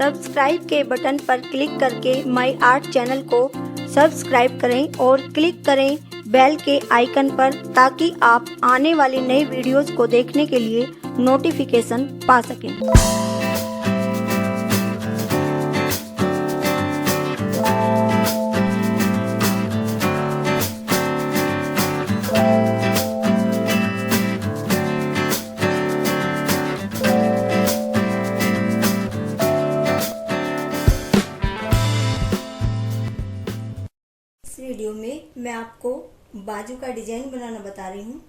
Subscribe के button पर click करके माई आर्ट चैनल को सब्सक्राइब करें और क्लिक करें बेल के आइकन पर, ताकि आप आने वाली नई वीडियोस को देखने के लिए नोटिफिकेशन पा सकें। इस वीडियो में मैं आपको बाजू का डिजाइन बनाना बता रही हूँ।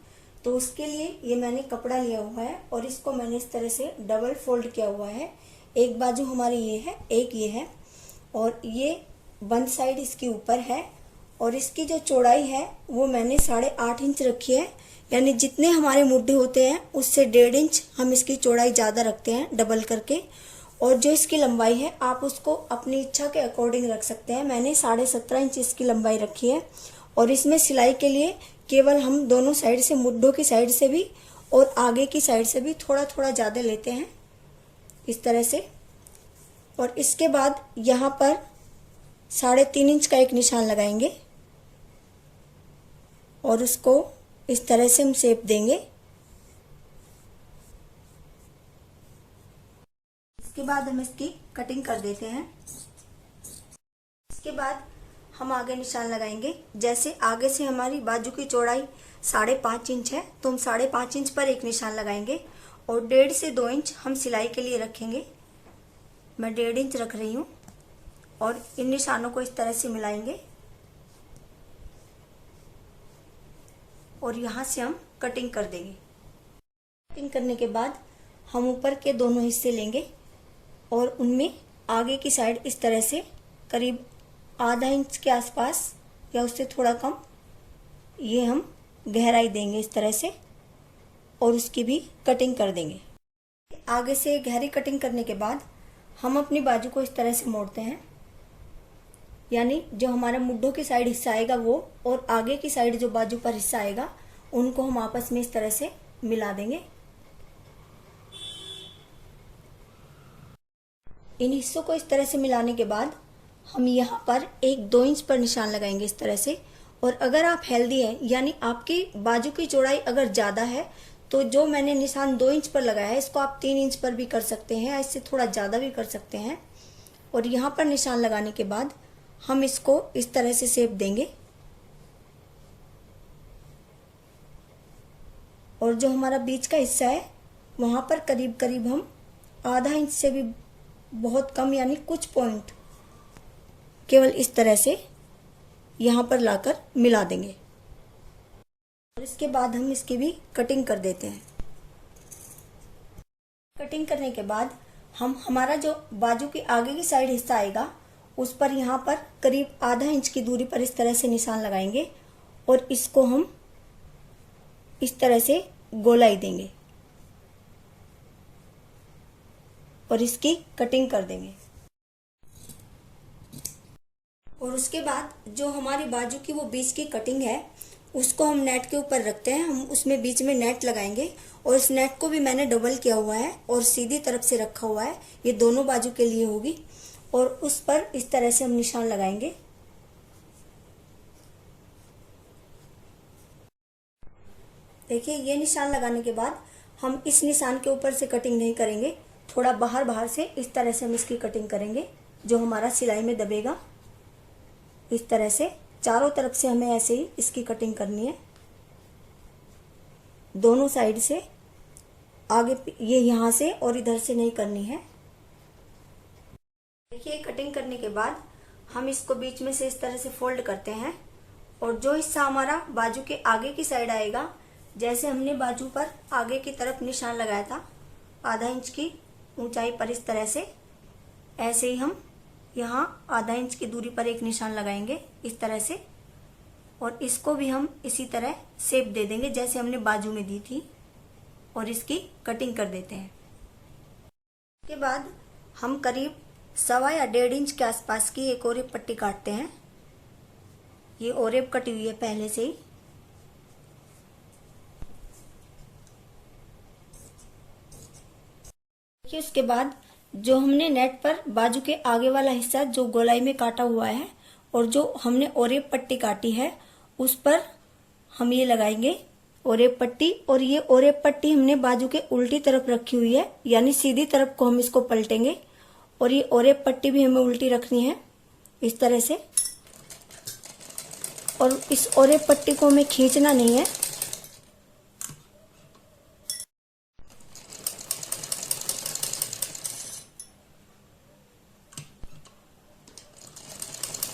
तो उसके लिए ये मैंने कपड़ा लिया हुआ है और इसको मैंने इस तरह से डबल फोल्ड किया हुआ है। एक बाजू हमारी ये है, एक ये है, और ये वन साइड इसके ऊपर है। और इसकी जो चौड़ाई है वो मैंने 8.5 इंच रखी है, यानी जितने हमारे मुड्ढे होते हैं उससे 1.5 इंच हम इसकी चौड़ाई ज़्यादा रखते हैं डबल करके। और जो इसकी लंबाई है आप उसको अपनी इच्छा के अकॉर्डिंग रख सकते हैं। मैंने 17.5 इंच इसकी लंबाई रखी है। और इसमें सिलाई के लिए केवल हम दोनों साइड से, मुड्ढों की साइड से भी और आगे की साइड से भी थोड़ा थोड़ा ज़्यादा लेते हैं इस तरह से। और इसके बाद यहाँ पर 3.5 इंच का एक निशान लगाएंगे और उसको इस तरह से हम शेप देंगे। इसके बाद हम इसकी कटिंग कर देते हैं। इसके बाद हम आगे निशान लगाएंगे। जैसे आगे से हमारी बाजू की चौड़ाई 5.5 इंच है तो हम 5.5 इंच पर एक निशान लगाएंगे और 1.5 से 2 इंच हम सिलाई के लिए रखेंगे। मैं 1.5 इंच रख रही हूँ और इन निशानों को इस तरह से मिलाएंगे और यहाँ से हम कटिंग कर देंगे। कटिंग करने के बाद हम ऊपर के दोनों हिस्से लेंगे और उनमें आगे की साइड इस तरह से करीब आधा इंच के आसपास या उससे थोड़ा कम ये हम गहराई देंगे इस तरह से और उसकी भी कटिंग कर देंगे। आगे से गहरी कटिंग करने के बाद हम अपनी बाजू को इस तरह से मोड़ते हैं, यानी जो हमारा मुड्ढों की साइड हिस्सा आएगा वो और आगे की साइड जो बाजू पर हिस्सा आएगा उनको हम आपस में इस तरह से मिला देंगे। इन हिस्सों को इस तरह से मिलाने के बाद हम यहाँ पर 1-2 इंच पर निशान लगाएंगे इस तरह से। और अगर आप हेल्दी है, यानी आपकी बाजू की चौड़ाई अगर ज़्यादा है, तो जो मैंने निशान 2 इंच पर लगाया है इसको आप 3 इंच पर भी कर सकते हैं, इससे थोड़ा ज़्यादा भी कर सकते हैं। और यहाँ पर निशान लगाने के बाद हम इसको इस तरह से शेप देंगे और जो हमारा बीच का हिस्सा है वहाँ पर करीब करीब हम आधा इंच से भी बहुत कम, यानी कुछ पॉइंट केवल इस तरह से यहाँ पर लाकर मिला देंगे। और इसके बाद हम इसकी भी कटिंग कर देते हैं। कटिंग करने के बाद हम हमारा जो बाजू की आगे की साइड हिस्सा आएगा उस पर यहाँ पर करीब आधा इंच की दूरी पर इस तरह से निशान लगाएंगे और इसको हम इस तरह से गोलाई देंगे और इसकी कटिंग कर देंगे। और उसके बाद जो हमारी बाजू की वो बीच की कटिंग है उसको हम नेट के ऊपर रखते हैं। हम उसमें बीच में नेट लगाएंगे और इस नेट को भी मैंने डबल किया हुआ है और सीधी तरफ से रखा हुआ है, ये दोनों बाजू के लिए होगी। और उस पर इस तरह से हम निशान लगाएंगे। देखिए, ये निशान लगाने के बाद हम इस निशान के ऊपर से कटिंग नहीं करेंगे, थोड़ा बाहर बाहर से इस तरह से हम इसकी कटिंग करेंगे जो हमारा सिलाई में दबेगा। इस तरह से चारों तरफ से हमें ऐसे ही इसकी कटिंग करनी है, दोनों साइड से। आगे ये यहाँ से और इधर से नहीं करनी है। देखिए, कटिंग करने के बाद हम इसको बीच में से इस तरह से फोल्ड करते हैं और जो हिस्सा हमारा बाजू के आगे की साइड आएगा, जैसे हमने बाजू पर आगे की तरफ निशान लगाया था आधा इंच की ऊंचाई पर, इस तरह से ऐसे ही हम यहाँ आधा इंच की दूरी पर एक निशान लगाएंगे इस तरह से। और इसको भी हम इसी तरह शेप दे देंगे जैसे हमने बाजू में दी थी और इसकी कटिंग कर देते हैं। इसके बाद हम करीब 1.25 या 1.5 इंच के आसपास की एक ओरेब पट्टी काटते हैं। ये ओरेब कटी हुई है पहले से ही। देखिए, उसके बाद जो हमने नेट पर बाजू के आगे वाला हिस्सा जो गोलाई में काटा हुआ है और जो हमने ओरेप पट्टी काटी है उस पर हम ये लगाएंगे ओरेप पट्टी। और ये ओरेप पट्टी हमने बाजू के उल्टी तरफ रखी हुई है, यानी सीधी तरफ को हम इसको पलटेंगे और ये ओरेप पट्टी भी हमें उल्टी रखनी है इस तरह से। और इस ओरेप पट्टी को हमें खींचना नहीं है।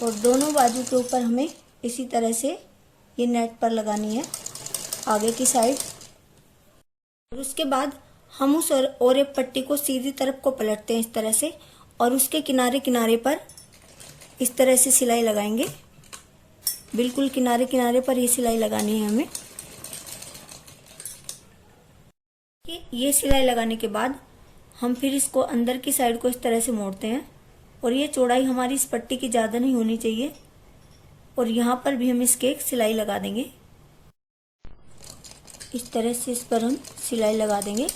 और दोनों बाजू के ऊपर हमें इसी तरह से ये नेट पर लगानी है आगे की साइड। और उसके बाद हम उस ओरेप पट्टी को सीधी तरफ को पलटते हैं इस तरह से और उसके किनारे किनारे पर इस तरह से सिलाई लगाएंगे। बिल्कुल किनारे किनारे पर ये सिलाई लगानी है हमें। ये सिलाई लगाने के बाद हम फिर इसको अंदर की साइड को इस तरह से मोड़ते हैं और ये चौड़ाई हमारी इस पट्टी की ज़्यादा नहीं होनी चाहिए। और यहाँ पर भी हम इसके एक सिलाई लगा देंगे इस तरह से। इस पर हम सिलाई लगा देंगे।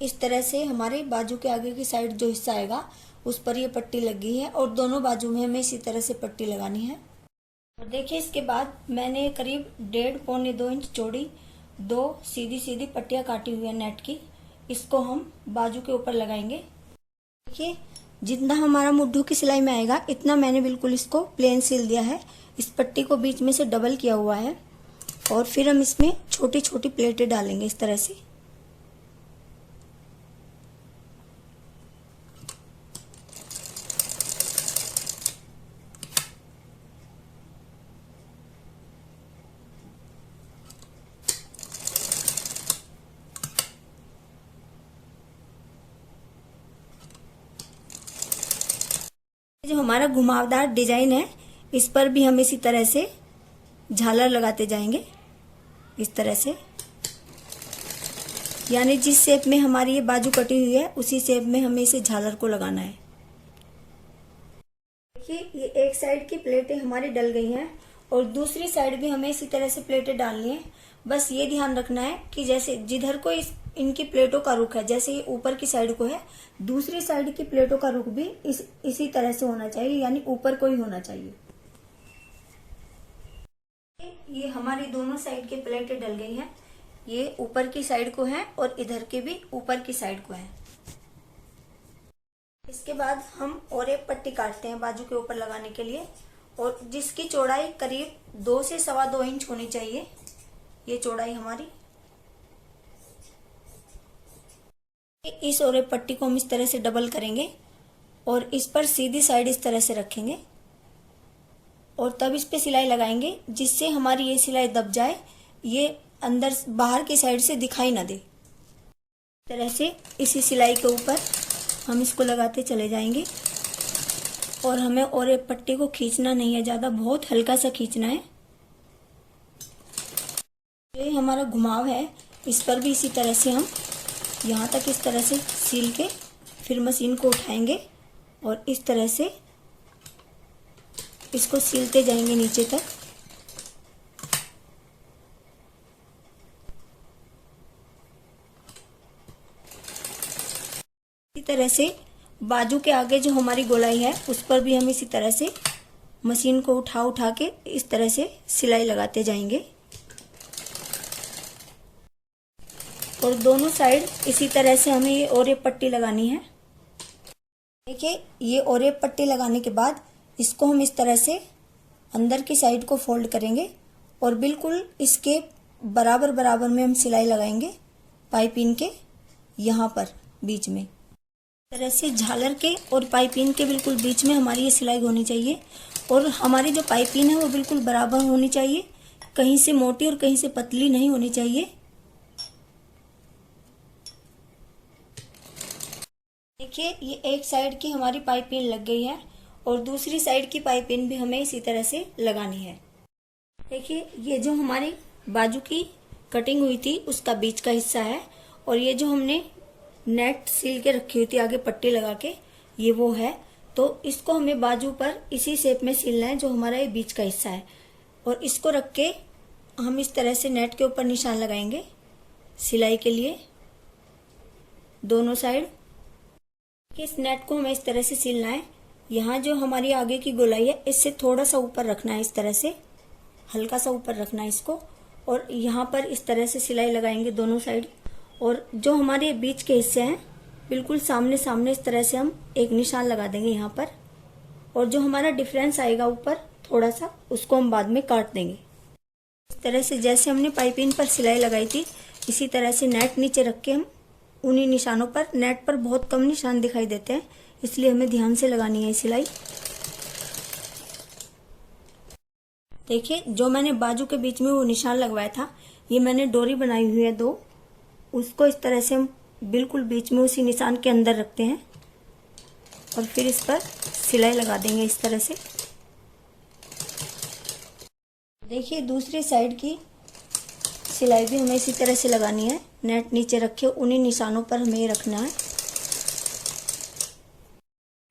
इस तरह से हमारे बाजू के आगे की साइड जो हिस्सा आएगा उस पर ये पट्टी लगी है और दोनों बाजू में हमें इसी तरह से पट्टी लगानी है। और देखिए इसके बाद मैंने करीब 1.5-2 इंच चौड़ी 2 सीधी सीधी पट्टियां काटी हुई है नेट की। इसको हम बाजू के ऊपर लगाएंगे। देखिए जितना हमारा मुड्ढों की सिलाई में आएगा इतना मैंने बिल्कुल इसको प्लेन सिल दिया है। इस पट्टी को बीच में से डबल किया हुआ है और फिर हम इसमें छोटी छोटी प्लेटें डालेंगे इस तरह से। जो हमारा घुमावदार डिजाइन है इस पर भी हम इसी तरह से झालर लगाते जाएंगे इस तरह से, यानी जिस शेप में हमारी ये बाजू कटी हुई है उसी शेप में हमें इसे झालर को लगाना है। देखिए ये एक साइड की प्लेटें हमारी डल गई हैं और दूसरी साइड भी हमें इसी तरह से प्लेटें डालनी है। बस ये ध्यान रखना है कि जैसे जिधर को इनकी प्लेटों का रुख है, जैसे ये ऊपर की साइड को है, दूसरी साइड की प्लेटों का रुख भी इसी तरह से होना चाहिए, यानी ऊपर को ही होना चाहिए। ये हमारी दोनों साइड की प्लेटें डल गई हैं। ये ऊपर की साइड को है और इधर के भी ऊपर की साइड को है। इसके बाद हम और एक पट्टी काटते हैं बाजू के ऊपर लगाने के लिए, और जिसकी चौड़ाई करीब 2 से 2.25 इंच होनी चाहिए। ये चौड़ाई हमारी। इस और एक पट्टी को हम इस तरह से डबल करेंगे और इस पर सीधी साइड इस तरह से रखेंगे और तब इस पे सिलाई लगाएंगे, जिससे हमारी ये सिलाई दब जाए, ये अंदर बाहर की साइड से दिखाई ना दे। इस तरह से इसी सिलाई के ऊपर हम इसको लगाते चले जाएंगे और हमें और एक पट्टी को खींचना नहीं है ज्यादा, बहुत हल्का सा खींचना है। ये हमारा घुमाव है, इस पर भी इसी तरह से हम यहाँ तक इस तरह से सील के फिर मशीन को उठाएंगे और इस तरह से इसको सीलते जाएंगे नीचे तक। इसी तरह से बाजू के आगे जो हमारी गोलाई है उस पर भी हम इसी तरह से मशीन को उठा के इस तरह से सिलाई लगाते जाएंगे और दोनों साइड इसी तरह से हमें ये और एक पट्टी लगानी है। देखिए ये और एक पट्टी लगाने के बाद इसको हम इस तरह से अंदर की साइड को फोल्ड करेंगे और बिल्कुल इसके बराबर बराबर में हम सिलाई लगाएंगे पाइपिंग के यहाँ पर बीच में। इस तरह से झालर के और पाइपिंग के बिल्कुल बीच में हमारी ये सिलाई होनी चाहिए और हमारी जो पाइपिंग है वो बिल्कुल बराबर होनी चाहिए, कहीं से मोटी और कहीं से पतली नहीं होनी चाहिए। देखिए ये एक साइड की हमारी पाइपिंग लग गई है और दूसरी साइड की पाइपिंग भी हमें इसी तरह से लगानी है। देखिए ये जो हमारी बाजू की कटिंग हुई थी उसका बीच का हिस्सा है और ये जो हमने नेट सील के रखी हुई थी आगे पट्टी लगा के, ये वो है। तो इसको हमें बाजू पर इसी शेप में सिलना है जो हमारा ये बीच का हिस्सा है और इसको रख के हम इस तरह से नेट के ऊपर निशान लगाएंगे सिलाई के लिए। दोनों साइड। इस नेट को हमें इस तरह से सिलना है। यहाँ जो हमारी आगे की गोलाई है इससे थोड़ा सा ऊपर रखना है, इस तरह से हल्का सा ऊपर रखना है इसको, और यहाँ पर इस तरह से सिलाई लगाएंगे दोनों साइड। और जो हमारे बीच के हिस्से हैं बिल्कुल सामने सामने इस तरह से हम एक निशान लगा देंगे यहाँ पर, और जो हमारा डिफरेंस आएगा ऊपर थोड़ा सा, उसको हम बाद में काट देंगे। इस तरह से जैसे हमने पाइपिंग पर सिलाई लगाई थी इसी तरह से नेट नीचे रख के हम उन्हीं निशानों पर, नेट पर बहुत कम निशान दिखाई देते हैं इसलिए हमें ध्यान से लगानी है सिलाई। देखिए जो मैंने बाजू के बीच में वो निशान लगवाया था, ये मैंने डोरी बनाई हुई है 2, उसको इस तरह से हम बिल्कुल बीच में उसी निशान के अंदर रखते हैं और फिर इस पर सिलाई लगा देंगे इस तरह से। देखिए दूसरी साइड की सिलाई भी हमें इसी तरह से लगानी है। नेट नीचे रखे उन्हीं निशानों पर हमें रखना है। इस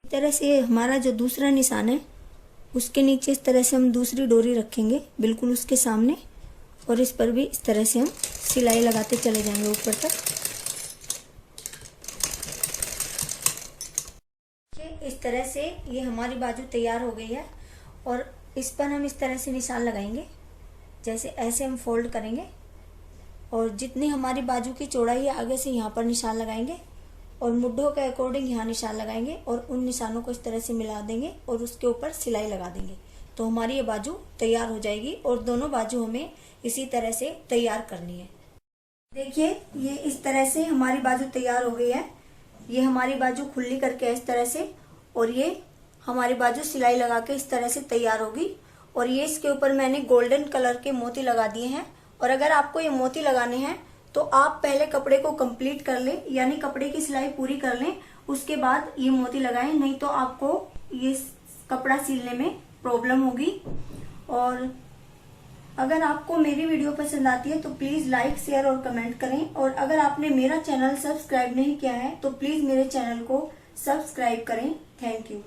तरह से हमारा जो दूसरा निशान है उसके नीचे इस तरह से हम दूसरी डोरी रखेंगे बिल्कुल उसके सामने, और इस पर भी इस तरह से हम सिलाई लगाते चले जाएंगे ऊपर तक। इस तरह से ये हमारी बाजू तैयार हो गई है, और इस पर हम इस तरह से निशान लगाएंगे, जैसे ऐसे हम फोल्ड करेंगे और जितनी हमारी बाजू की चौड़ाई है आगे से यहाँ पर निशान लगाएंगे और मुड्ढों के अकॉर्डिंग यहाँ निशान लगाएंगे और उन निशानों को इस तरह से मिला देंगे और उसके ऊपर सिलाई लगा देंगे। तो हमारी ये बाजू तैयार हो जाएगी, और दोनों बाजू हमें इसी तरह से तैयार करनी है। देखिए ये इस तरह से हमारी बाजू तैयार हो गई है। ये हमारी बाजू खुली करके इस तरह से, और ये हमारी बाजू सिलाई लगा के इस तरह से तैयार होगी। और ये इसके ऊपर मैंने गोल्डन कलर के मोती लगा दिए हैं। और अगर आपको ये मोती लगाने हैं तो आप पहले कपड़े को कंप्लीट कर लें, यानी कपड़े की सिलाई पूरी कर लें, उसके बाद ये मोती लगाएं, नहीं तो आपको ये कपड़ा सिलने में प्रॉब्लम होगी। और अगर आपको मेरी वीडियो पसंद आती है तो प्लीज लाइक, शेयर और कमेंट करें। और अगर आपने मेरा चैनल सब्सक्राइब नहीं किया है तो प्लीज मेरे चैनल को सब्सक्राइब करें। Thank you.